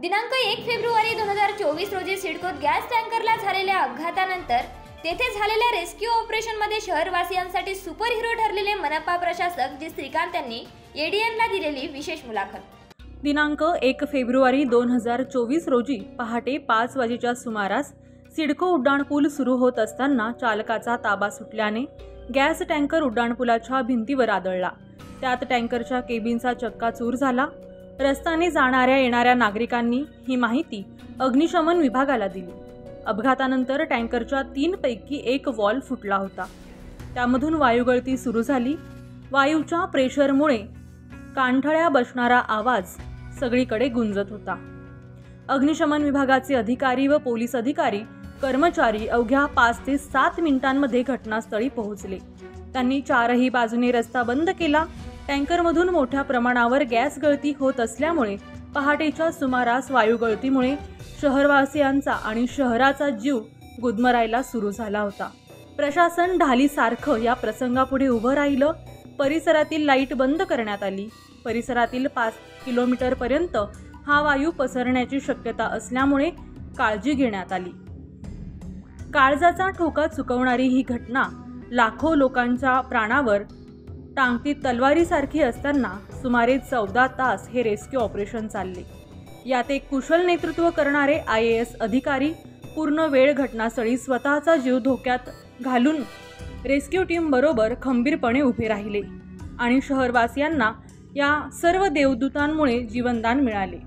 दिनांक 1 फेब्रुवारी 2024 रोजी सिडकोत गॅस टँकरला झालेल्या अपघातानंतर तेथे झालेल्या रेस्क्यू ऑपरेशनमध्ये शहरवासियांसाठी सुपर हिरो ठरलेले मनपा प्रशासक जी श्रीकांत यांनी एडीएनला दिलेली विशेष मुलाखत। दिनांक 1 फेब्रुवारी 2024 रोजी पहाटे 5 वाजेच्या सुमारास सिडको उड्डाणपूल सुरू होत असताना चालकाचा ताबा सुटल्याने गॅस टँकर उड्डाणपुलाच्या भिंतीवर आदळला। त्यात टँकरच्या केबिनचा चक्काचूर झाला। रस्त्याने जाणाऱ्या येणाऱ्या नागरिकांनी ही माहिती अग्निशमन विभागाला दिली। अपघातानंतर टँकरच्या 3 पैकी एक वॉल्व फुटला होता। त्यामधून वायुगळती सुरू झाली। वायूच्या प्रेशरमुळे कानठळ्या बसणारा आवाज सगळीकडे गुंजत होता। अग्निशमन विभागाचे अधिकारी व पोलीस अधिकारी कर्मचारी अवघ्या 5 ते 7 मिनिटांमध्ये घटनास्थळी पोहोचले। त्यांनी चारही बाजूने रस्ता बंद केला। टँकरमधून मोठ्या प्रमाणावर गॅस गळती होत असल्यामुळे पहाटेच्या सुमारास वायुगळतीमुळे शहरवासियांचा आणि शहराचा जीव गुदमरायला सुरू झाला होता। प्रशासन ढालीसारखं या प्रसंगापुढे उभं राहिलं। परिसरातील लाईट बंद करण्यात आली। परिसरातील 5 किलोमीटरपर्यंत हा वायू पसरण्याची शक्यता असल्यामुळे काळजी घेण्यात आली। काळजाचा ठोका चुकवणारी ही घटना लाखो लोकांच्या प्राणावर टांगती तलवारीसारखी असताना सुमारे 14 तास हे रेस्क्यू ऑपरेशन चालले। यात एक कुशल नेतृत्व करणारे IAS अधिकारी पूर्ण वेळ घटनास्थळी स्वतःचा जीव धोक्यात घालून रेस्क्यू टीम बरोबर खंबीरपणे उभे राहिले आणि शहरवासियांना या सर्व देवदूतांमुळे जीवनदान मिळाले।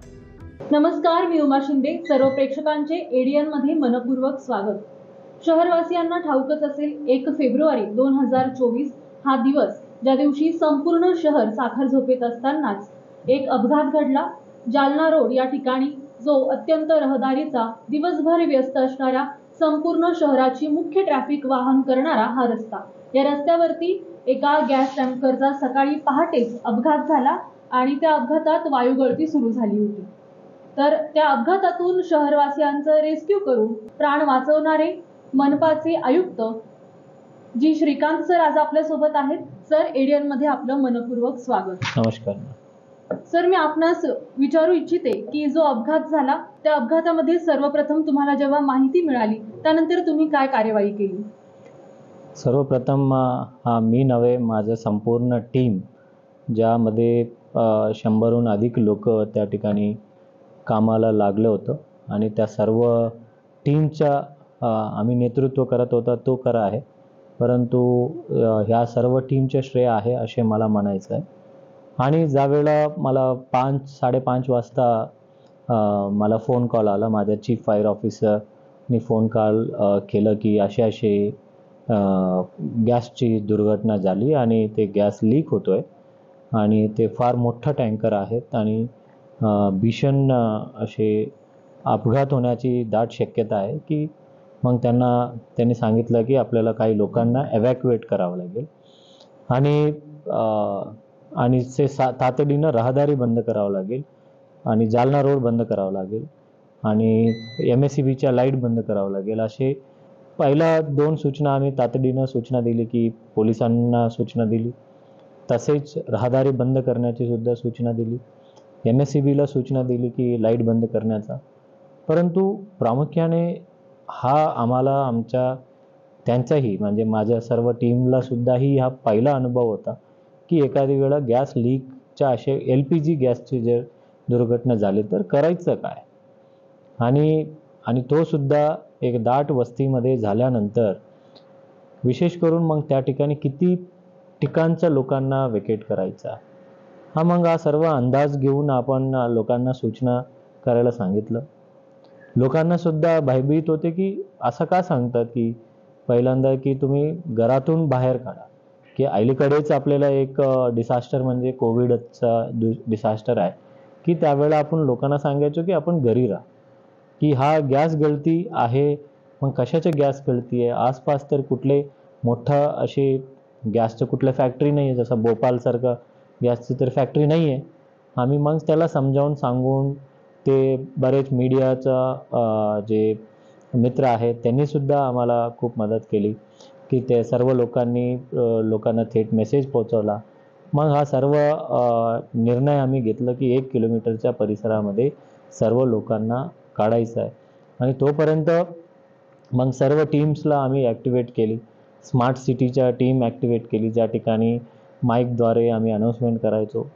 नमस्कार, मी उमा शिंदे। सर्व प्रेक्षकांचे एडीएन मध्ये मनपूर्वक स्वागत। शहरवासियांना ठाऊकच असेल, 1 फेब्रुवारी 2024 हा दिवस, ज्या दिवशी संपूर्ण शहर साखर झोपेत असतानाच एक अपघात घडला। जालना रोड या ठिकाणी जो अत्यंत रहदारीचा दिवसभर व्यस्त असणारा संपूर्ण शहराची मुख्य ट्रॅफिक वाहन करणारा हा रस्ता, या रस्त्यावरती एका गॅस टँकरचा सकाळी पहाटेच अपघात झाला आणि त्या अपघातात वायुगळती सुरू झाली होती। तर त्या अपघातातून शहरवासियांचं रेस्क्यू करून प्राण वाचवणारे मनपाचे आयुक्त जी श्रीकांत सर आज आपल्या सोबत आहेत। सर, एडीएन मध्ये आपलं मनपूर्वक स्वागत। नमस्कार सर, मी आपणास विचारू इच्छिते की जो अपघात झाला त्या अपघातामध्ये सर्वप्रथम तुम्हाला जेव्हा माहिती मिळाली त्यानंतर तुम्ही काय कार्यवाही केली? सर्वप्रथम मी नव्हे, माझं संपूर्ण टीम, ज्यामध्ये 100हून अधिक लोक त्या ठिकाणी कामाला लागलं होतं आणि त्या सर्व टीमच्या आम्ही नेतृत्व करत होता तो खरा आहे, परंतु ह्या सर्व टीमचे श्रेय आहे असे मला म्हणायचं आहे। आणि ज्यावेळेला मला 5-5:30 वाजता मला फोन कॉल आला, माझ्या चीफ फायर ऑफिसरनी फोन कॉल केलं की असे गॅसची दुर्घटना झाली आणि ते गॅस लीक होतोय आणि ते फार मोठा टँकर आहेत आणि भीषण असे अपघात होण्याची दाट शक्यता आहे की मग त्यांनी सांगितलं की आपल्याला काही लोकांना एव्हॅक्युएट करावं लागेल आणि ते तातडीनं रहदारी बंद करावं लागेल आणि जालना रोड बंद करावं लागेल आणि MSEBच्या लाईट बंद करावं लागेल। असे पहिला 2 सूचना आम्ही तातडीनं सूचना दिली की पोलिसांना सूचना दिली, तसेच रहदारी बंद करण्याची सुद्धा सूचना दिली, MSEBला सूचना दिली की लाईट बंद करण्याचा। परंतु प्रामुख्याने हा आम्हाला त्यांचाही म्हणजे माझ्या सर्व टीमला सुद्धाही हा पहिला अनुभव होता की एखादी वेळा गॅस लीकच्या असे LPG गॅसची जर दुर्घटना झाली तर करायचं काय। आणि तो सुद्धा एक दाट वस्तीमध्ये झाल्यानंतर विशेष करून मग त्या ठिकाणी किती ठिकाणच्या लोकांना वेकेट करायचा, मग हा सर्व अंदाज घेऊन आपण लोकांना सूचना करायला सांगितलं। लोकांना सुद्धा भयभीत होते की असं का सांगतात की पहिल्यांदा की तुम्ही घरातून बाहेर काढा, की अलीकडेच आपल्याला एक डिसास्टर म्हणजे कोविडचा डिसास्टर आहे की त्यावेळेला आपण लोकांना सांगायचो की आपण घरी राहा, की हा गॅस गळती आहे, मग कशाची गॅस गळती आहे, आसपास तर कुठले मोठा असे गॅसचं कुठल्या फॅक्टरी नाही आहे, जसं भोपाळसारखं गॅसची तर फॅक्टरी नाही आहे। आम्ही मग त्याला समजावून सांगून ते बरेच मीडियाचा जे मित्र आहेत त्यांनी सुद्धा आम्हाला खूप मदत केली की ते सर्व लोकांना थेट मेसेज पोहोचवला। मग हा सर्व निर्णय आम्ही घेतला की 1 किलोमीटरच्या परिसरामध्ये सर्व लोकांना काढायचं आहे. आणि तोपर्यंत मग सर्व टीम्सला आम्ही ॲक्टिवेट केली. स्मार्ट सिटीच्या टीम ॲक्टिवेट केली, ज्या ठिकाणी माईकद्वारे आम्ही अनाऊन्समेंट करायचो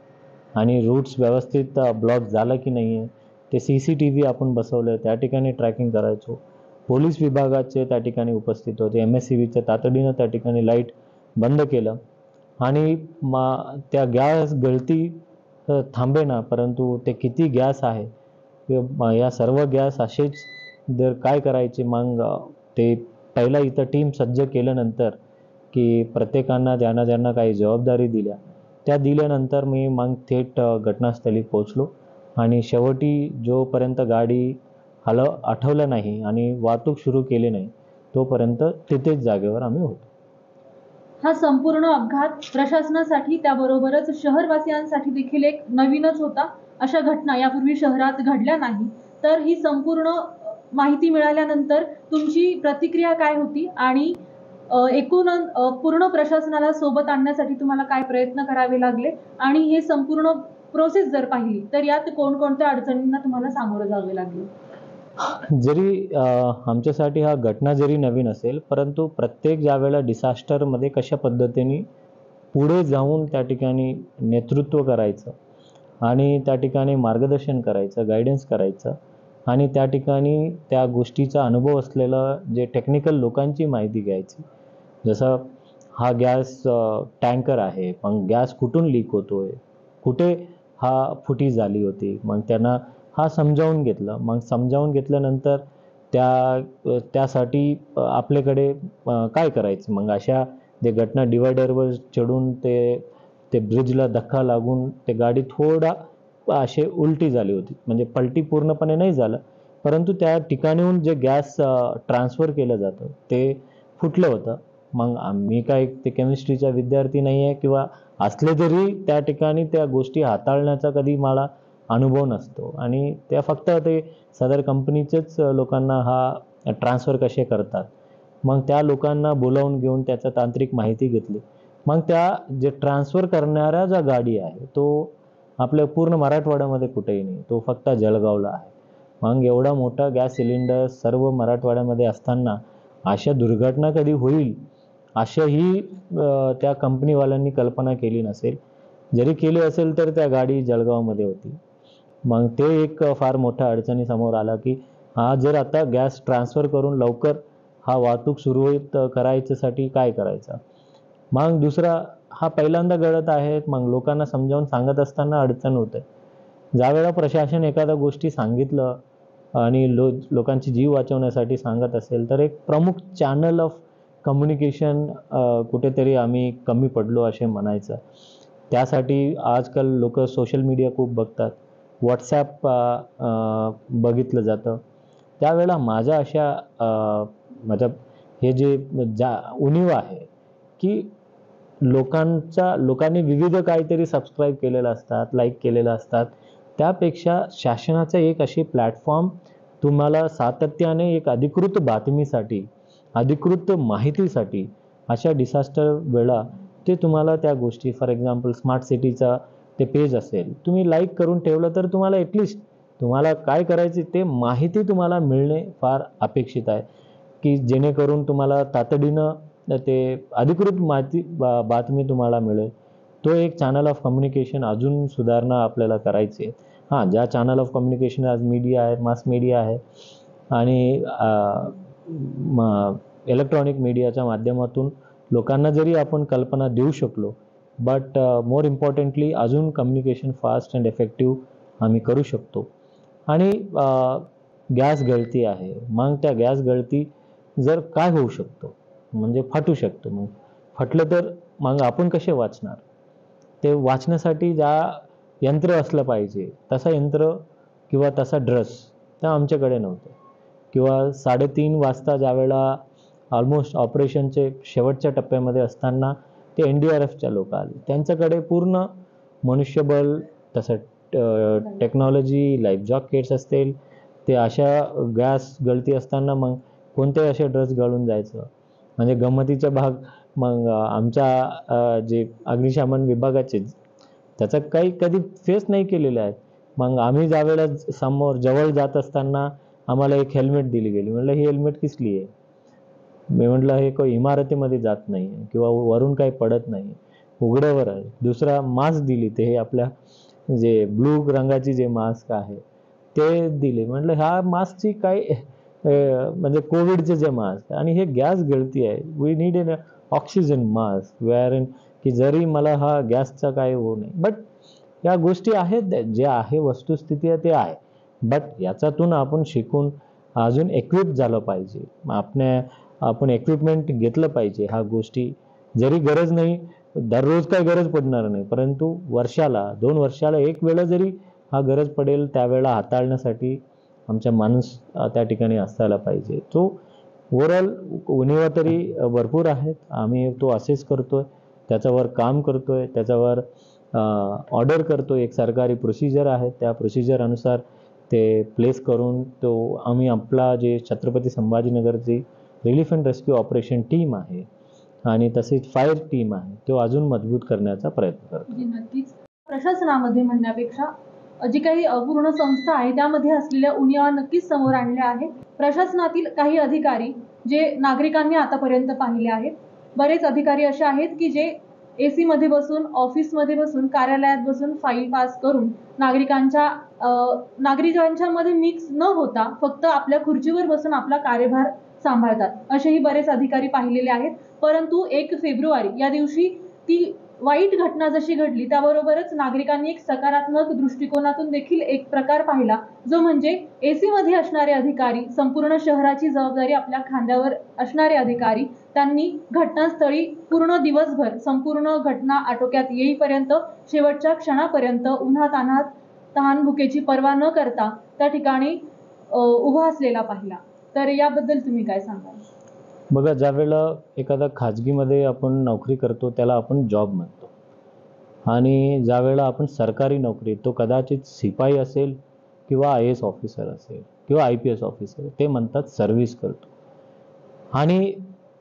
आणि रूट्स व्यवस्थित ब्लॉक झालं की नाही आहे ते CCTV आपण बसवलं, त्या ठिकाणी ट्रॅकिंग करायचो. पोलीस विभागाचे त्या ठिकाणी उपस्थित होते. MSCBचं तातडीनं त्या ठिकाणी लाईट बंद केलं आणि त्या गॅस गळती थांबेना, परंतु ते किती गॅस आहे या सर्व गॅस असेच जर काय करायचे, मग ते पहिला इथं टीम सज्ज केल्यानंतर की प्रत्येकांना ज्यांना काही जबाबदारी त्या दिल्यानंतर मी मग थेट घटनास्थळी पोचलो आणि शेवटी जोपर्यंत गाडी आठवलं नाही आणि वाहतूक सुरू केली नाही तोपर्यंत तिथेच जागेवर आम्ही होतो. हा संपूर्ण अपघात प्रशासनासाठी त्याबरोबरच शहरवासियांसाठी देखील एक नवीनच होता. अशा घटना यापूर्वी शहरात घडल्या नाही. तर ही संपूर्ण माहिती मिळाल्यानंतर तुमची प्रतिक्रिया काय होती आणि एकूण पूर्ण प्रशासनाला सोबत आणण्यासाठी तुम्हाला काय प्रयत्न करावे लागले आणि हे संपूर्ण प्रोसेस जर पाहिली तर यात कोणकोणत्या अडचणींना तुम्हाला सामोरं जावे लागले? जरी आमच्यासाठी हा घटना जरी नवीन असेल, परंतु प्रत्येक ज्यावेळेला डिसास्टरमध्ये कशा पद्धतीने पुढे जाऊन त्या ठिकाणी नेतृत्व करायचं आणि त्या ठिकाणी मार्गदर्शन करायचं, गायडन्स करायचं आणि त्या ठिकाणी त्या गोष्टीचा अनुभव असलेलं जे टेक्निकल लोकांची माहिती घ्यायची. जसं हा गॅस टँकर आहे, पण गॅस कुठून लीक होतोय, कुठे फुटी झाली होती, मग त्यांना समजावून घेतलं. मग समजावून घेतल्यानंतर त्यासाठी आपल्याकडे काय करायचं, मग अशा जे घटना डिवायडरवर चढून ते ब्रिजला धक्का लागून ते गाडी थोडा असे उलटी झाली होती, म्हणजे पलटी पूर्णपणे नाही झालं, परंतु त्या ठिकाणीहून जे गॅस ट्रान्सफर केलं जातं ते फुटलं होतं. मग आम्ही काय ते केमिस्ट्रीचा विद्यार्थी नाही आहे किंवा असले तरी त्या ठिकाणी त्या गोष्टी हाताळण्याचा कधी मला अनुभव नसतो आणि त्या फक्त ते सदर कंपनीचेच लोकांना हा ट्रान्सफर कसे करतात, मग त्या लोकांना बोलावून घेऊन त्याचं तांत्रिक माहिती घेतली. मग त्या जे ट्रान्सफर करणाऱ्या ज्या गाडी आहे तो आपल्या पूर्ण मराठवाड्यामध्ये कुठेही नाही, तो फक्त जळगावला आहे. मग एवढा मोठा गॅस सिलेंडर सर्व मराठवाड्यामध्ये असताना अशा दुर्घटना कधी होईल अशाही त्या कंपनीवाल्यांनी कल्पना केली नसेल. जरी केली असेल तर त्या गाडी जळगावमध्ये होती. मग ते एक फार मोठ्या अडचणी समोर आला की जर आता गॅस ट्रान्सफर करून लवकर वाहतूक सुरळीत करायच्यासाठी काय करायचं. मग दुसरा पहिल्यांदा घडत आहे, मग लोकांना समजावून सांगत असताना अडचण होते. ज्यावेळेला प्रशासन एखाद्या गोष्टी सांगितलं आणि लोकांची जीव वाचवण्यासाठी सांगत असेल तर एक प्रमुख चॅनल ऑफ कम्युनिकेशन कुठेतरी आम्ही कमी पडलो असे म्हणायचं. त्यासाठी आजकाल लोक सोशल मीडिया खूप बघतात, व्हॉट्सॲप बघितलं जातं. त्यावेळेला माझ्या अशा मतलब हे जे उणीव आहे की लोकांनी विविध काहीतरी सबस्क्राईब केलेलं असतात, लाईक केलेलं असतात, त्यापेक्षा शासनाचं एक अशी प्लॅटफॉर्म तुम्हाला सातत्याने एक अधिकृत बातमीसाठी, अधिकृत माहितीसाठी अशा डिसास्टर वेळा ते तुम्हाला त्या गोष्टी, फॉर एक्झाम्पल स्मार्ट सिटीचा ते पेज असेल, तुम्ही लाईक करून ठेवलं तर तुम्हाला ॲटलिस्ट तुम्हाला काय करायचे ते माहिती तुम्हाला मिळणे फार अपेक्षित आहे, की जेणेकरून तुम्हाला तातडीनं ते अधिकृत बातमी तुम्हाला मिळेल. तो एक चॅनल ऑफ कम्युनिकेशन अजून सुधारणा आपल्याला करायची आहे. ज्या चॅनल ऑफ कम्युनिकेशन आज मीडिया आहे, मास मीडिया आहे आणि इलेक्ट्रॉनिक मीडियाच्या माध्यमातून लोकांना जरी आपण कल्पना देऊ शकलो, बट मोर इम्पॉर्टंटली अजून कम्युनिकेशन फास्ट अँड इफेक्टिव्ह आम्ही करू शकतो. आणि गॅस गळती आहे, मग त्या गॅस गळती जर काय होऊ शकतो, म्हणजे फाटू शकतो. मग फाटलं तर मग आपण कसे वाचणार, ते वाचण्यासाठी ज्या यंत्र असलं पाहिजे तसा यंत्र किंवा तसा ड्रेस तर आमच्याकडे नव्हतं. किंवा 3:30 वाजता ज्यावेळेला ऑलमोस्ट ऑपरेशनचे शेवटच्या टप्प्यामध्ये असताना ते NDRFच्या लोक आले, त्यांच्याकडे पूर्ण मनुष्यबळ, तसं टेक्नॉलॉजी, लाईफ जॅकेट्स असतील, ते अशा गॅस गळती असताना मग कोणते असे ड्रेस घालून जायचं. म्हणजे गंमतीचा भाग, मग आमच्या जे अग्निशमन विभागाचे त्याचा काही कधी फेस नाही केलेला आहे, मग आम्ही ज्यावेळेला समोर जवळ जात असताना आम्हाला एक हेल्मेट दिली गेली. म्हटलं ही हेल्मेट किसली आहे? मी म्हटलं हे काही इमारतीमध्ये जात नाही किंवा वरून काही पडत नाही, उघड्यावर आहे. दुसरा मास्क दिली, ते हे आपल्या जे ब्लू रंगाची जे मास्क आहे ते दिले. म्हटलं ह्या मास्कची काय म्हणजे कोविडचे जे मास्क आणि हे गॅस गळती आहे, we need an oxygen mask wear in, की जरी मला हा गॅसचा काय होऊ नये. बट या गोष्टी आहेत, जे आहे वस्तुस्थिती आहे ते आहे. बट याच्यातून आपण शिकून अजून इक्विप झालं पाहिजे. आपण इक्विपमेंट घेतलं पाहिजे. ह्या गोष्टी जरी गरज नाही, दररोज काही गरज पडणार नाही, परंतु वर्षाला 2 वर्षाला एक वेळा जरी हा गरज पडेल त्यावेळेला हाताळण्यासाठी आमचा माणूस त्या ठिकाणी असायला पाहिजे. तो ओव्हरऑल उणिवा तरी भरपूर आहेत. आम्ही तो असेस करतोय, त्याच्यावर काम करतोय, त्याच्यावर ऑर्डर करतोय. एक सरकारी प्रोसिजर आहे, त्या प्रोसिजर अनुसार ते प्लेस करून तो आम्ही आपला जे छत्रपती संभाजीनगरची relief and rescue operation team आहे आणि तसेच फायर टीम आहे, तो अजून मजबूत करण्याचा प्रयत्न करतो. नक्कीच प्रशासनामध्ये म्हणण्यापेक्षा जी काही पूर्ण संस्था आहे त्यामध्ये असलेल्या उणिवा नक्कीच समोर आणल्या आहेत. प्रशासनातील काही अधिकारी जे नागरिकांनी आतापर्यंत पाहिले आहेत, बरेच अधिकारी असे आहेत की जे AC मध्ये बसून, ऑफिसमध्ये बसून, कार्यालयात बसून फाईल पास करून नागरिकांच्यामध्ये मिक्स न होता फक्त आपल्या खुर्चीवर बसून आपला कार्यभार सांभाळतात. असेही बरेच अधिकारी पाहिलेले आहेत. परंतु 1 फेब्रुवारी या दिवशी ती वाईट घटना जशी घडली त्याबरोबरच नागरिकांनी एक सकारात्मक दृष्टिकोनातून देखील एक प्रकार पाहिला, जो म्हणजे AC मध्ये असणारे अधिकारी, संपूर्ण शहराची जबाबदारी आपल्या खांद्यावर असणारे अधिकारी, त्यांनी घटनास्थळी पूर्ण दिवसभर संपूर्ण घटना आटोक्यात येईपर्यंत, शेवटच्या क्षणापर्यंत उन्हातान्हात तहानभुकेची पर्वा न करता त्या ठिकाणी उभा असलेला पाहिला. तर याबद्दल तुम्ही काय सांगाल? बघा, ज्या वेळेला एखादा खाजगीमध्ये आपण नोकरी करतो त्याला आपण जॉब म्हणतो, आणि ज्या वेळेला आपण सरकारी नोकरी, तो कदाचित शिपाई असेल किंवा IAS ऑफिसर असेल किंवा IPS ऑफिसर, ते म्हणतात सर्व्हिस करतो. आणि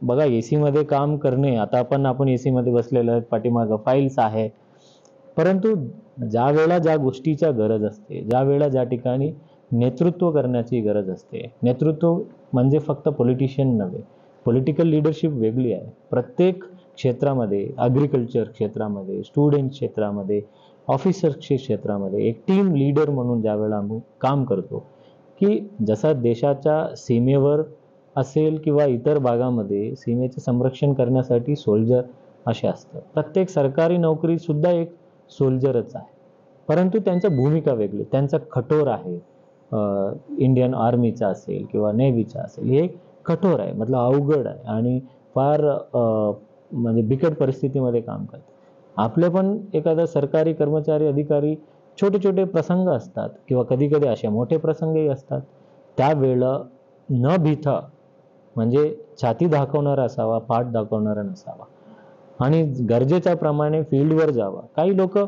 बघा, AC मध्ये काम करणे, आता आपण AC मध्ये बसलेलो आहेत, पाठीमागं फाईल्स आहे, परंतु ज्या वेळेला ज्या गोष्टीच्या गरज असते, ज्या वेळेला ज्या ठिकाणी नेतृत्व करण्याची गरज असते, नेतृत्व म्हणजे फक्त पॉलिटिशियन नव्हे, पॉलिटिकल लिडरशिप वेगळी आहे. प्रत्येक क्षेत्रामध्ये, ॲग्रिकल्चर क्षेत्रामध्ये, स्टुडंट क्षेत्रामध्ये, ऑफिसर्सच्या क्षेत्रामध्ये एक टीम लीडर म्हणून ज्या वेळेला आम्ही काम करतो, की जसा देशाच्या सीमेवर असेल किंवा इतर भागामध्ये सीमेचे संरक्षण करण्यासाठी सोल्जर असे असतात. प्रत्येक सरकारी नोकरीसुद्धा एक सोल्जरच आहे, परंतु त्यांच्या भूमिका वेगळी, त्यांचा कठोर आहे. इंडियन आर्मीचा असेल किंवा नेव्हीचा असेल, हे कठोर आहे, मतलब अवघड आहे आणि फार म्हणजे बिकट परिस्थितीमध्ये काम करतात. आपले पण एखादा सरकारी कर्मचारी, अधिकारी, छोटे छोटे प्रसंग असतात किंवा कधी कधी असे मोठे प्रसंगही असतात. त्यावेळेला न भीता, म्हणजे छाती दाखवणारा असावा, पाठ दाखवणारा नसावा आणि गरजेच्या प्रमाणे फील्डवर जावा. काही लोक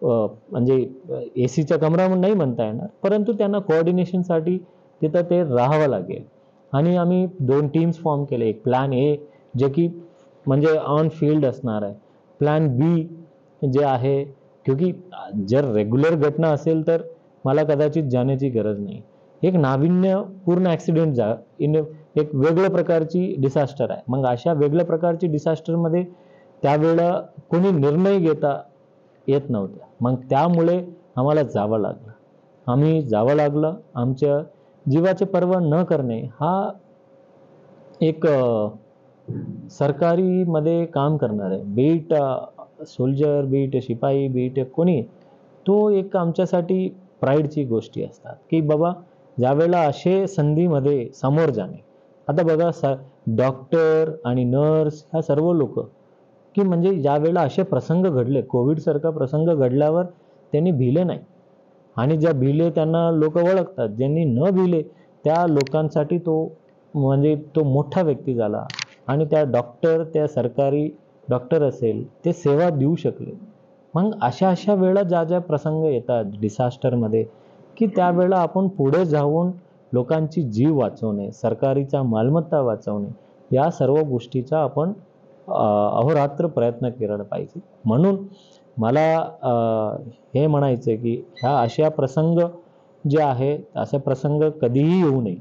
म्हणजे AC च्या कमरा नाही म्हणता येणार, परंतु त्यांना कोऑर्डिनेशनसाठी तिथं ते राहावं लागेल. आणि आम्ही 2 टीम्स फॉर्म केले. एक प्लॅन A जे की म्हणजे ऑन फील्ड असणार आहे, प्लॅन B जे आहे, क्योंकि जर रेग्युलर घटना असेल तर मला कदाचित जाण्याची गरज नाही. एक नाविन्यपूर्ण ॲक्सिडेंट एक वेगळ्या प्रकारची डिसास्टर आहे. मग अशा वेगळ्या प्रकारची डिसास्टरमध्ये त्यावेळेला कोणी निर्णय घेता येत नव्हता. मग त्यामुळे आम्हाला जावं लागलं. आम्ही जावं लागलं. आमच्या जीवाची पर्वा न करणे हा एक सरकारीमध्ये काम करणार आहे, बीट सोल्जर, बीट शिपाई, बीट कोणी, तो एक आमच्यासाठी प्राईडची गोष्टी असतात, की बाबा ज्यावेळेला असे संधीमध्ये समोर जाणे. आता बघा, डॉक्टर आणि नर्स ह्या सर्व लोक, की म्हणजे ज्यावेळेला असे प्रसंग घडले, कोविडसारखा प्रसंग घडल्यावर त्यांनी भिले नाही, आणि ज्या भिले त्यांना लोक ओळखतात. ज्यांनी न भिले त्या लोकांसाठी तो मोठा व्यक्ती झाला, आणि त्या सरकारी डॉक्टर असेल ते सेवा देऊ शकले. मग अशा वेळा ज्या प्रसंग येतात डिसास्टरमध्ये, की त्यावेळेला आपण पुढे जाऊन लोकांची जीव वाचवणे, सरकारीचा मालमत्ता वाचवणे, या सर्व गोष्टीचा आपण अहोरात्र प्रयत्न केला पाहिजे. म्हणून मला हे म्हणायचं आहे की ह्या अशा प्रसंग जे आहे असे प्रसंग कधीही येऊ नये,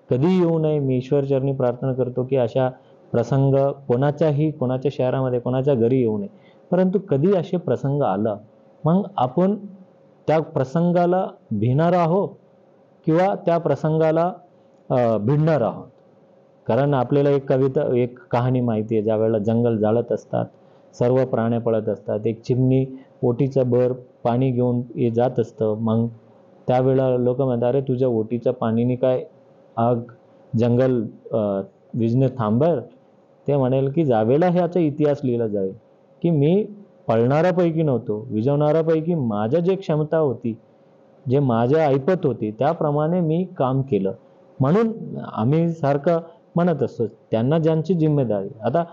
कधीही येऊ नये. मी ईश्वरचरणी प्रार्थना करतो की अशा प्रसंग कोणाच्या शहरामध्ये कोणाच्या घरी येऊ नये. परंतु कधी असे प्रसंग आला मग आपण त्या प्रसंगाला भिणार आहोत किंवा त्या प्रसंगाला भिडणार आहोत. कारण आपल्याला एक कहाणी माहिती आहे, ज्या वेळेला जंगल जाळत असतात, सर्व प्राणी पळत असतात, एक चिमणी ओटीचं बर पाणी घेऊन जात असतं. मग त्यावेळेला लोक म्हणतात, अरे तुझ्या ओटीच्या पाणीने काय आग जंगल विजणे थांबर. ते म्हणेल की ज्यावेळेला ह्याचा इतिहास लिहिला जाईल की मी पळणाऱ्यापैकी नव्हतो, विझवणाऱ्यापैकी माझ्या जे क्षमता होती, जे माझ्या ऐपत होती त्याप्रमाणे मी काम केलं. म्हणून आम्ही सारखं म्हणत असतो त्यांना ज्यांची जिम्मेदारी. आता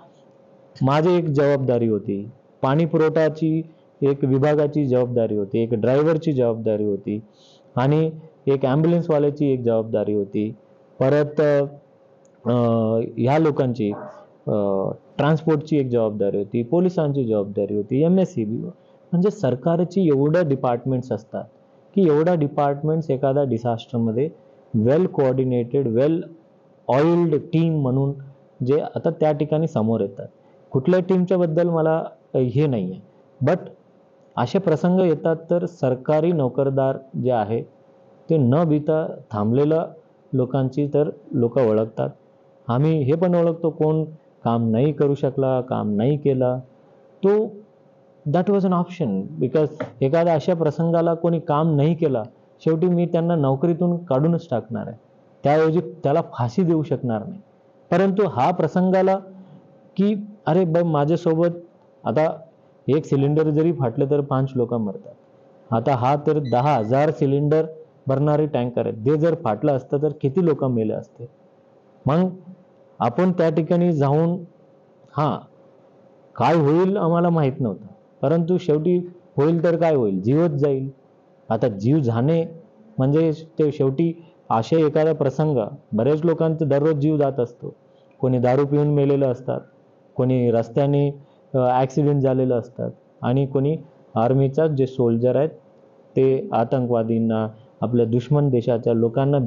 माझी एक जबाबदारी होती, पाणी पुरवठाची एक विभागाची जबाबदारी होती, एक ड्रायव्हरची जबाबदारी होती आणि एक ॲम्ब्युलन्सवाल्याची एक जबाबदारी होती. परत ह्या लोकांची ट्रान्सपोर्टची एक जबाबदारी होती, पोलिसांची जबाबदारी होती, MSCB. म्हणजे सरकारची एवढ्या डिपार्टमेंट्स असतात की एवढ्या डिपार्टमेंट्स एखाद्या डिझास्टरमध्ये वेल कोऑर्डिनेटेड, वेल ऑइल्ड टीम म्हणून जे आता त्या ठिकाणी समोर येतात. कुठल्या टीमच्या बद्दल मला हे नाही आहे, बट असे प्रसंग येतात तर सरकारी नोकरदार जे आहे ते न भीता थांबलेल्या लोकांची तर लोक ओळखतात. आम्ही हे पण ओळखतो कोण काम नाही करू शकला, काम नाही केला, तो that was an option. Because एखाद्या अशा प्रसंगाला कोणी काम नाही केला, शेवटी मी त्यांना नोकरीतून काढूनच टाकणार आहे, त्याऐवजी त्याला फाशी देऊ शकणार नाही. परंतु हा प्रसंगाला की अरे माझ्यासोबत आता एक सिलेंडर जरी फाटलं तर 5 लोक मरतात. आता हा तर 10,000 सिलेंडर भरणारे टँकर आहेत, ते जर फाटलं असतं तर किती लोक मेले असते. मग आपण त्या ठिकाणी जाऊन काय होईल आम्हाला माहीत नव्हतं, परंतु शेवटी होईल तर काय होईल, जीवच जाईल. आता जीव जाणे म्हणजे ते शेवटी असे एखादा प्रसंग, बरेच लोकांचे दररोज जीव जात असतो. कोणी दारू पिऊन मेलेलं असतात, कोणी रस्त्याने ॲक्सिडेंट झालेलं असतात आणि कोणी आर्मीचा जे सोल्जर आहेत ते आतंकवादींना, आपल्या दुश्मन देशाच्या लोकांना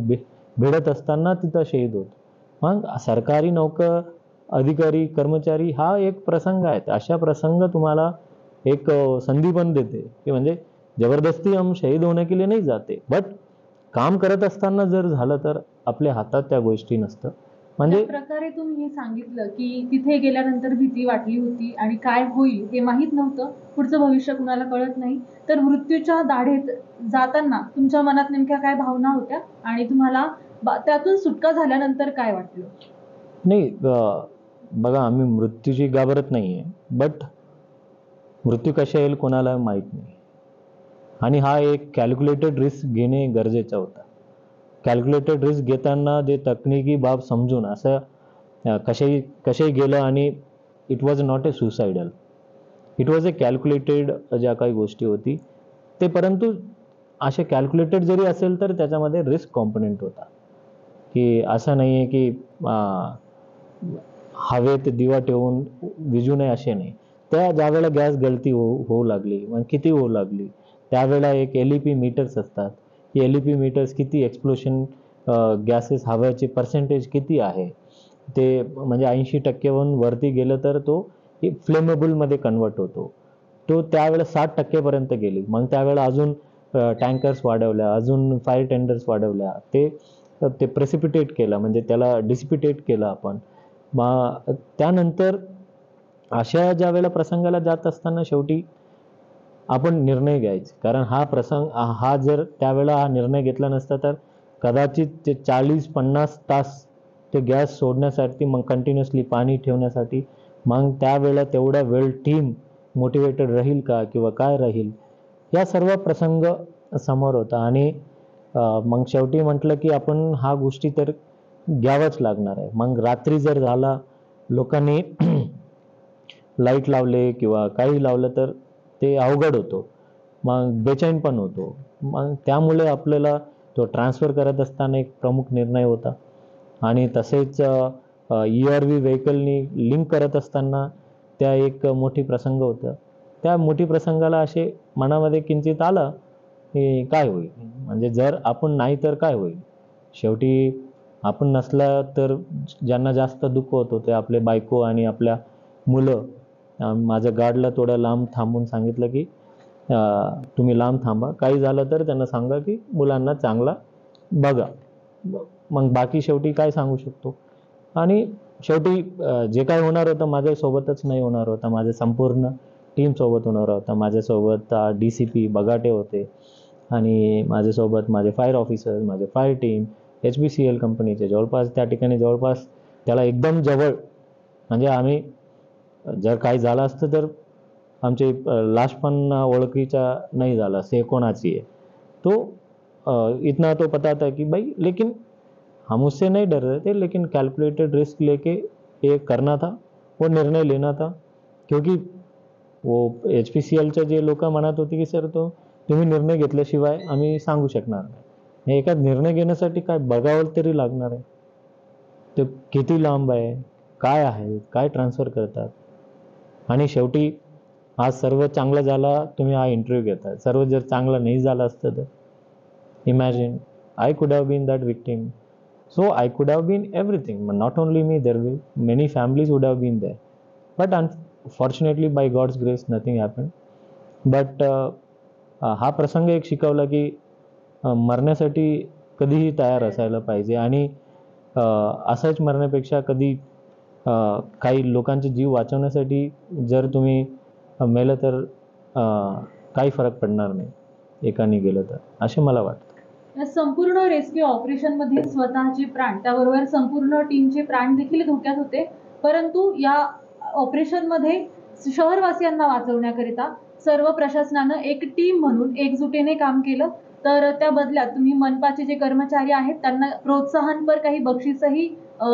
भिडत असताना तिथं शहीद होत. मग सरकारी नोकर, अधिकारी, कर्मचारी हा एक प्रसंग आहे. अशा प्रसंग तुम्हाला एक संधी पण देते की म्हणजे जबरदस्ती हम शहीद होने के लिए नहीं जाते, बट काम करत असताना जर झालं तर आपल्या हातात त्या गोष्टी नसतं. म्हणजे प्रकारे तुम्ही हे सांगितलं की तिथे गेल्यानंतर भीती वाटली होती आणि काय होईल हे माहीत नव्हतं, पुढचं भविष्य कुणाला कळत नाही. तर मृत्यूच्या दाढेत जाताना तुमच्या मनात नेमक्या काय भावना होत्या आणि तुम्हाला त्यातून सुटका झाल्यानंतर काय वाटलं? नाही, बघा आम्ही मृत्यूची घाबरत नाहीये, बट मृत्यू कशा येईल कोणाला माहीत नाही आणि हा एक कॅल्क्युलेटेड रिस्क घेणे गरजेचं होतं. कॅल्क्युलेटेड रिस्क घेताना जे तकनिकी बाब समजून असं कशाही गेलं आणि it was not a suicidal, it was a calculated ज्या काही गोष्टी होती ते. परंतु असे कॅल्क्युलेटेड जरी असेल तर त्याच्यामध्ये रिस्क कॉम्पोनंट होता की असं नाही आहे की हवेत दिवा ठेवून विजू नये असे नाही. त्या ज्यावेळेला गॅस गळती होऊ लागली, मग किती होऊ लागली, त्यावेळेला एक LEP मीटर्स असतात. हे LEP मीटर्स किती एक्सप्लोशन गॅसेस हव्याचे पर्सेंटेज किती आहे ते, म्हणजे 80% वरती गेलं तर तो फ्लेमेबलमध्ये कन्वर्ट होतो. तो त्यावेळेला 60% गेली. मग त्यावेळेला अजून टँकर्स वाढवल्या, अजून फायर टेंडर्स वाढवल्या, ते प्रेसिपिटेट केलं, म्हणजे त्याला डिसिपिटेट केलं आपण. मग त्यानंतर अशा ज्या वेळेला प्रसंगाला जात असताना शेवटी आपण निर्णय घ्यायचे. कारण हा जर त्यावेळेला हा निर्णय घेतला नसता तर कदाचित ते 40-50 तास ते गॅस सोडण्यासाठी, मग कंटिन्युअसली पाणी ठेवण्यासाठी, मग त्यावेळेला तेवढा वेळ टीम मोटिवेटेड राहील का किंवा काय राहील, या सर्व प्रसंग समोर होता. आणि मग शेवटी म्हटलं की आपण हा गोष्टी तर घ्यावाच लागणार आहे. मग रात्री जर झाला, लोकांनी लाईट लावले किंवा काही लावलं तर ते अवघड होतो, मग बेचैन पण होतो. मग त्यामुळे आपल्याला तो ट्रान्सफर करत असताना एक प्रमुख निर्णय होता. आणि तसेच ERV व्हेकलनी लिंक करत असताना त्या एक मोठी प्रसंग होतं. त्या मोठी प्रसंगाला असे मनामध्ये किंचित आलं की काय होईल, म्हणजे जर आपण नाही तर काय होईल. शेवटी आपण नसला तर ज्यांना जास्त दुःख होतं ते आपले बायको आणि आपल्या मुलं. माझ्या गार्डला थोडं लांब थांबून सांगितलं की तुम्ही लांब थांबा, काही झालं तर त्यांना सांगा की मुलांना चांगला बघा. मग बाकी शेवटी काय सांगू शकतो. आणि शेवटी जे काय होणार होतं माझ्यासोबतच नाही होणार होतं, माझ्या संपूर्ण टीमसोबत होणार होता. माझ्यासोबत DCP बगाटे होते आणि माझ्यासोबत माझे फायर ऑफिसर्स, माझे फायर टीम, HBCL कंपनीचे जवळपास त्या ठिकाणी जवळपास त्याला एकदम जवळ, म्हणजे आम्ही जर काही झालं असतं तर आमचे लास्ट पण ओळखीचा नहीं झाला, से कोणाची आहे तो इतना तो पता था कि भाई, लेकिन हम उससे नहीं डर रहे थे, लेकिन कैलकुलेटेड रिस्क लेके ये करना था, वो निर्णय लेना था. क्योंकि वो HPCLचे जे लोक म्हणत होते की सर तो तुम्ही निर्णय घेतल्याशिवाय आम्ही सांगू शकणार नाही. एका निर्णय घेण्यासाठी काय बघावं तरी लागणार आहे, ते किती लांब आहे, काय आहे, काय ट्रान्सफर करतात. आणि शेवटी आज सर्व चांगलं झाला, तुम्ही हा इंटरव्ह्यू घेताय. सर्व जर चांगलं नाही झालं असतं तर imagine I could have been that victim. So I could have been everything, but not only me, there will many families would have been there. But unfortunately, by God's grace, nothing happened. But हा प्रसंग एक शिकवला की मरण्यासाठी कधीही तयार असायला पाहिजे. आणि असंच मरण्यापेक्षा कधी काही लोकांचे जीव वाचवण्यासाठी जर तुम्ही मेलं तर काही फरक पडणार नाही एकाने गेलं तर, असे मला वाटतं. या संपूर्ण रेस्क्यू ऑपरेशनमध्ये स्वतःचे प्राण, त्याबरोबर संपूर्ण टीमचे प्राण देखील धोक्यात होते. परंतु या ऑपरेशनमध्ये शहरवासियांना वाचवण्याकरिता सर्व प्रशासनानं एक टीम म्हणून एकजुटीने काम केलं. तर त्या बदल्यात तुम्ही मनपाचे जे कर्मचारी आहेत त्यांना प्रोत्साहनपर काही बक्षीसही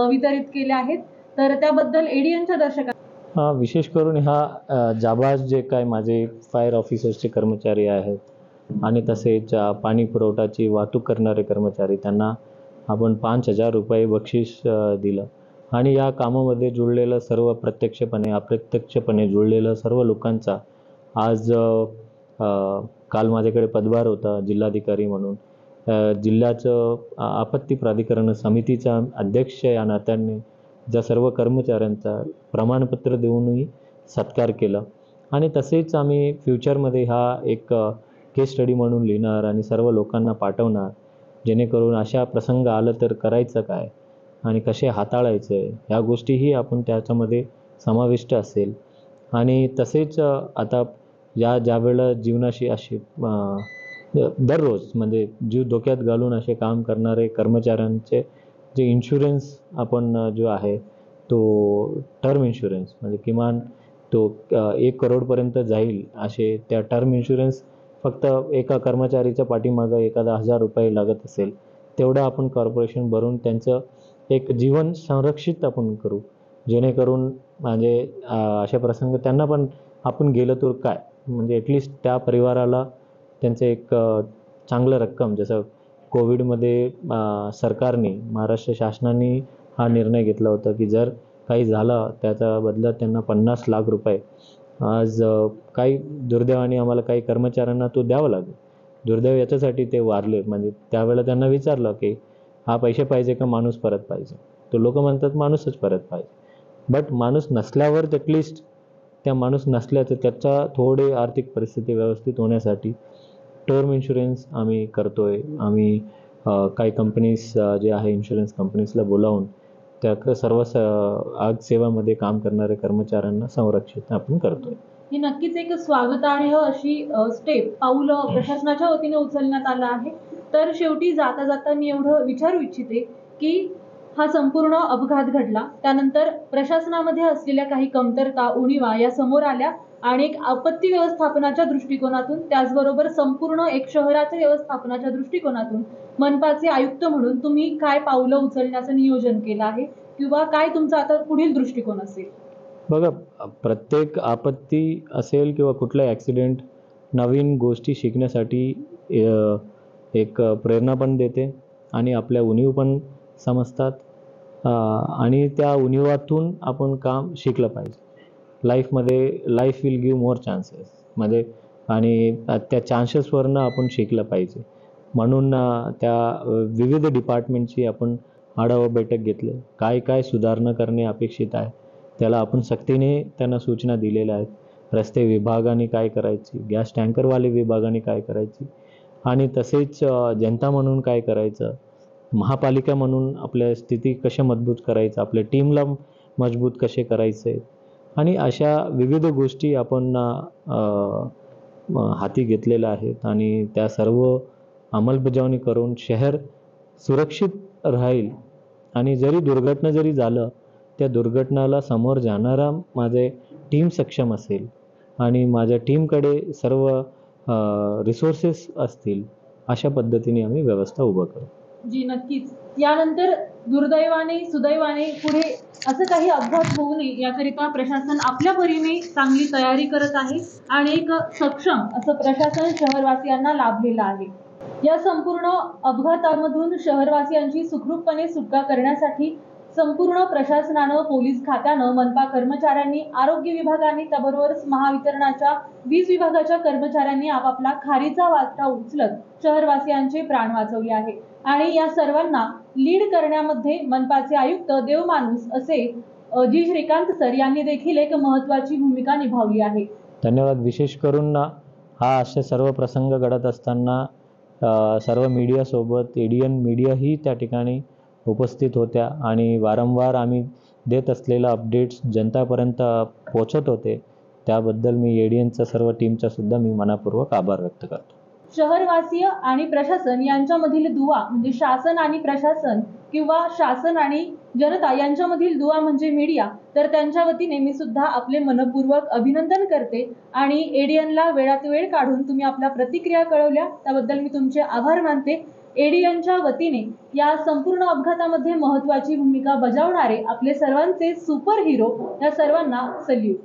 वितरित केले आहेत. तर त्याबद्दल ADNच्या दर्शकांना विशेष करून ह्या जाबाज जे काय माझे फायर ऑफिसर्सचे कर्मचारी आहेत आणि तसेच पाणी पुरवठाची वाहतूक करणारे कर्मचारी, त्यांना आपण 5,000 रुपये बक्षीस दिलं. आणि या कामामध्ये जुळलेलं सर्व प्रत्यक्षपणे अप्रत्यक्षपणे जुळलेलं सर्व लोकांचा आज काल माझ्याकडे पदभार होता जिल्हाधिकारी म्हणून. जिल्ह्याचं आपत्ती प्राधिकरण समितीचा अध्यक्ष या नात्याने ज्या सर्व कर्मचाऱ्यांचा प्रमाणपत्र देऊनही सत्कार केला. आणि तसेच आम्ही फ्युचरमध्ये हा एक केस स्टडी म्हणून लिहिणार आणि सर्व लोकांना पाठवणार, जेणेकरून अशा प्रसंग आलं तर करायचं काय आणि कसे हाताळायचे ह्या गोष्टीही आपण त्याच्यामध्ये समाविष्ट असेल. आणि तसेच आता ज्यावेळेला जीवनाशी अशी दररोज म्हणजे जीव धोक्यात घालून असे काम करणारे कर्मचाऱ्यांचे जे इन्शुरन्स आपण जो आहे तो टर्म इन्शुरन्स, म्हणजे किमान तो 1 करोडपर्यंत जाईल असे त्या टर्म इन्शुरन्स फक्त एका कर्मचारीच्या पाठीमागं एखादा 1,000 रुपये लागत असेल तेवढं आपण कॉर्पोरेशन भरून त्यांचं एक जीवन संरक्षित आपण करू, जेणेकरून म्हणजे अशा प्रसंग त्यांना पण आपण गेलं तर काय, म्हणजे ॲटलिस्ट त्या परिवाराला त्यांचं एक चांगलं रक्कम, जसं कोविडमध्ये सरकारने महाराष्ट्र शासनाने हा निर्णय घेतला होता की जर काही झालं त्याच्या बदल्यात त्यांना 50 लाख रुपये आज काही दुर्दैवाने आम्हाला काही कर्मचाऱ्यांना तो द्यावा लागेल. दुर्दैव याच्यासाठी ते वारले, म्हणजे त्यावेळेला त्यांना विचारलं की हा पैसे पाहिजे का माणूस परत पाहिजे, तो लोक म्हणतात माणूसच परत पाहिजे. बट माणूस नसल्यावर ॲटलिस्ट त्या माणूस नसल्याचं त्याचा थोडे आर्थिक परिस्थिती व्यवस्थित होण्यासाठी टर्म इन्शुरन्स आम्ही करतोय. आम्ही काही कंपनीज जे आहे इन्शुरन्स कंपनीजला बोलावून त्या सर्व आग सेवामध्ये काम करणाऱ्या कर्मचाऱ्यांना संरक्षित आपण करतोय. ही नक्कीच एक स्वागतार्ह अशी स्टेप पाऊल प्रशासनाच्या वतीने उचलण्यात आलं आहे. तर शेवटी जाता जाता मी एवढं विचारू इच्छिते की हा संपूर्ण अपघात घडला त्यानंतर प्रशासनामध्ये असलेल्या काही कमतरता, उणिवा या समोर आल्या आणि एक आपत्ती व्यवस्थापनाच्या दृष्टिकोनातून, त्याचबरोबर संपूर्ण एक शहराच्या व्यवस्थापनाच्या दृष्टिकोनातून मनपाचे आयुक्त म्हणून तुम्ही काय पावलं उचलण्याचं नियोजन केलं आहे किंवा काय तुमचा आता पुढील दृष्टिकोन असेल? बघा, प्रत्येक आपत्ती असेल किंवा कुठला ॲक्सिडेंट नवीन गोष्टी शिकण्यासाठी एक प्रेरणा पण देते आणि आपल्या उणीव पण समजतात आणि त्या उणीवातून आपण काम शिकलं पाहिजे. Life will give more chances. मध्ये आणि त्या चान्सेसवरनं आपण शिकलं पाहिजे. म्हणून त्या विविध डिपार्टमेंटची आपण आढावा बैठक घेतली. काय काय सुधारणा करणे अपेक्षित आहे त्याला आपण सक्तीने त्यांना सूचना दिलेल्या आहेत. रस्ते विभागाने काय करायची, गॅस टँकरवाले विभागाने काय करायची आणि तसेच जनता म्हणून काय करायचं, महापालिका म्हणून आपल्या स्थिती कशा मजबूत करायचं, आपल्या टीमला मजबूत कसे करायचे आणि अशा विविध गोष्टी आपण हाती घेतलेल्या आहेत आणि त्या सर्व अंमलबजावणी करून शहर सुरक्षित राहील आणि जरी दुर्घटना जरी झालं त्या दुर्घटनाला समोर जाणारा माझे टीम सक्षम असेल आणि माझ्या टीमकडे सर्व रिसोर्सेस असतील, अशा पद्धतीने आम्ही व्यवस्था उभं करू. जी नक्कीच. यानंतर दुर्दैवाने सुदैवाने पुढे असं काही अपघात होऊ नये याकरिता प्रशासन आपल्या परीने चांगली तयारी करत आहे आणि एक सक्षम असं प्रशासन शहरवासियांना लाभलेलं आहे. या संपूर्ण अपघातामधून शहरवासियांची सुखरूपपणे सुटका करण्यासाठी संपूर्ण प्रशासनानं, पोलीस खात्यानं, मनपा कर्मचाऱ्यांनी, आरोग्य विभागाने, त्याबरोबरच महावितरणाच्या वीज विभागाच्या कर्मचाऱ्यांनी आपापला खारीचा वाटा उचलत शहरवासियांचे प्राण वाचवले आहे. आणि या सर्वांना लीड करण्यामध्ये मनपाचे आयुक्त देवमाणूस असे जी श्रीकांत सर यांनी देखील एक महत्त्वाची भूमिका निभावली आहे. धन्यवाद. विशेष करून हा असे सर्व प्रसंग घडत असताना सर्व मीडियासोबत एडियन मीडियाही त्या ठिकाणी उपस्थित होत्या आणि वारंवार आम्ही देत असलेल्या अपडेट्स जनतापर्यंत पोहोचत होते. त्याबद्दल मी एडियनचा सर्व टीमचा सुद्धा मी मनापूर्वक आभार व्यक्त करतो. शहरवासीय आणि प्रशासन यांच्यामधील दुवा म्हणजे शासन आणि प्रशासन किंवा शासन आणि जनता यांच्यामधील दुवा म्हणजे मीडिया. तर त्यांच्या वतीने मी सुद्धा आपले मनपूर्वक अभिनंदन करते आणि एडियनला वेळात वेळ काढून तुम्ही आपल्या प्रतिक्रिया कळवल्या त्याबद्दल मी तुमचे आभार मानते. एडियनच्या वतीने या संपूर्ण अपघातामध्ये महत्त्वाची भूमिका बजावणारे आपले सर्वांचे सुपर हिरो या सर्वांना सल्यूट.